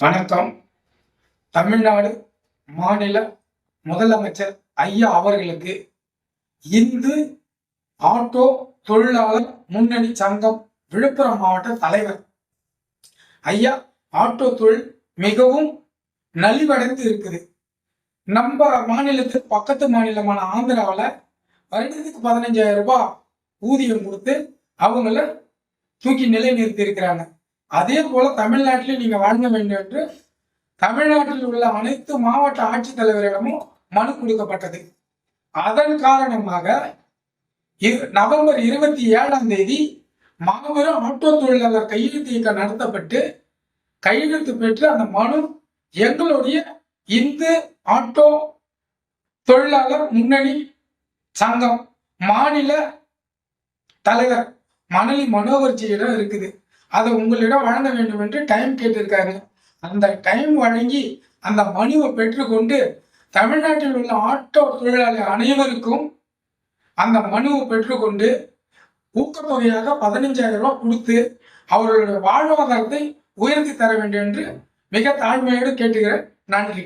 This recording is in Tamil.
வணக்கம். தமிழ்நாடு மாநில முதலமைச்சர் ஐயா அவர்களுக்கு இந்து ஆட்டோ தொழிலாளர் முன்னணி சங்கம் விழுப்புரம் மாவட்ட தலைவர் ஐயா, ஆட்டோ தொழில் மிகவும் நலிவடைந்து இருக்குது. நம்ம மாநிலத்துக்கு பக்கத்து மாநிலமான ஆந்திராவில் வருடத்துக்கு 15,000 ரூபாய் ஊதியம் கொடுத்து அவங்கள தூக்கி நிலைநிறுத்தி இருக்கிறாங்க. அதே போல தமிழ்நாட்டில் நீங்க வழங்க வேண்டும் என்று தமிழ்நாட்டில் உள்ள அனைத்து மாவட்ட ஆட்சித்தலைவரிடமும் மனு கொடுக்கப்பட்டது. அதன் காரணமாக நவம்பர் 27ஆம் தேதி மாபெரும் ஆட்டோ தொழிலாளர் கையெழுத்து இயக்கம் நடத்தப்பட்டு கையெழுத்து பெற்று அந்த மனு எங்களுடைய இந்து ஆட்டோ தொழிலாளர் முன்னணி சங்கம் மாநில தலைவர் மணலி மனோகர்ஜியிடம் இருக்குது. அதை உங்களிடம் வழங்க வேண்டும் என்று டைம் கேட்டிருக்காரு. அந்த டைம் வழங்கி அந்த மனுவை பெற்றுக்கொண்டு தமிழ்நாட்டில் உள்ள ஆட்டோ தொழிலாளி அனைவருக்கும் அந்த மனுவை பெற்றுக்கொண்டு ஊக்கத்தொகையாக 15,000 ரூபாய் கொடுத்து அவர்களுடைய வாழ்வாதாரத்தை உயர்த்தி தர வேண்டும் என்று மிக தாழ்மையோடு கேட்டுக்கிறேன். நன்றி.